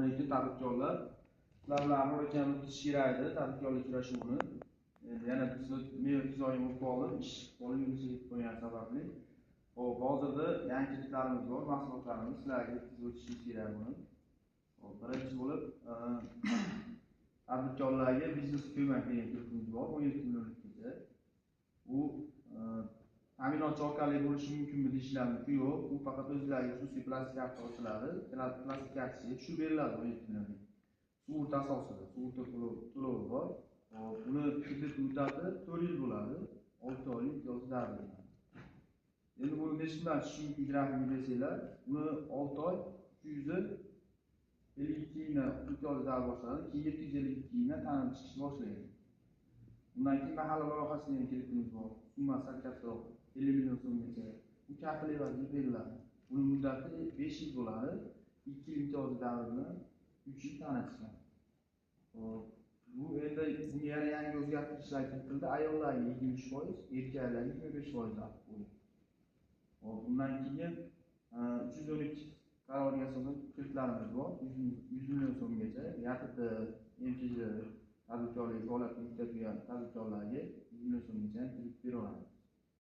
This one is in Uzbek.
Hurmatli tadbirkorlar, sizlar bilan Amir akam o'tkazish kerak edi tadbirkorlik uchrashuvini. Yana men imzoyim o'qib oldim, ish bo'limiga qo'ygan sababli. Hop, hozirda yangiliklarimiz bor, mahsulotlarimiz sizlarga yetkazib o'tishimiz kerak buni. Hop, birinchi bo'lib tadbirkorlarga biznes ko'mak degan turimiz bor, 17 millionlikgacha. U ta'minotchi orqali bo'lishi mumkinmi deyishlarimizki, yo'q, u faqat o'zlariga xususiy plastik karta ochiladi, plastik kartaga tushib beriladi 17 millionlik. Sug'urta asosida, sug'urta to'lovi bor. Uni kredit muddati 4 yil bo'ladi, 6 oylik yoki davr. Endi bu nechtadan tushish mumkin grafikni desanglar, uni 6 oy 352 ni imtiyoz davr boshlanadi, keyin 752 ni ta'lim chiqish boshlaydi. Undan keyin mahalla loyihasi degan kreditimiz bor. Summasi kattaroq, 50 million so'mgacha. Bu kafil evaziga beriladi. Uning muddati 5 yil bo'ladi. 2 yil imtiyoz davrini 3 yil ta'lim chiqadi. Bu endi bunga yana yangi o'zgartirishlar kiritildi. Ayollarga 70%, erkaklarga 25% haq bo'ldi. Bundan keyin 312 qarorga asosan kreditlarimiz bor. 100 million so'mgacha YATT, MTJ tadbirkorlik faoliyatini o'tkazgan tadbirkorlarga 100 million so'mgacha kredit beraveradi.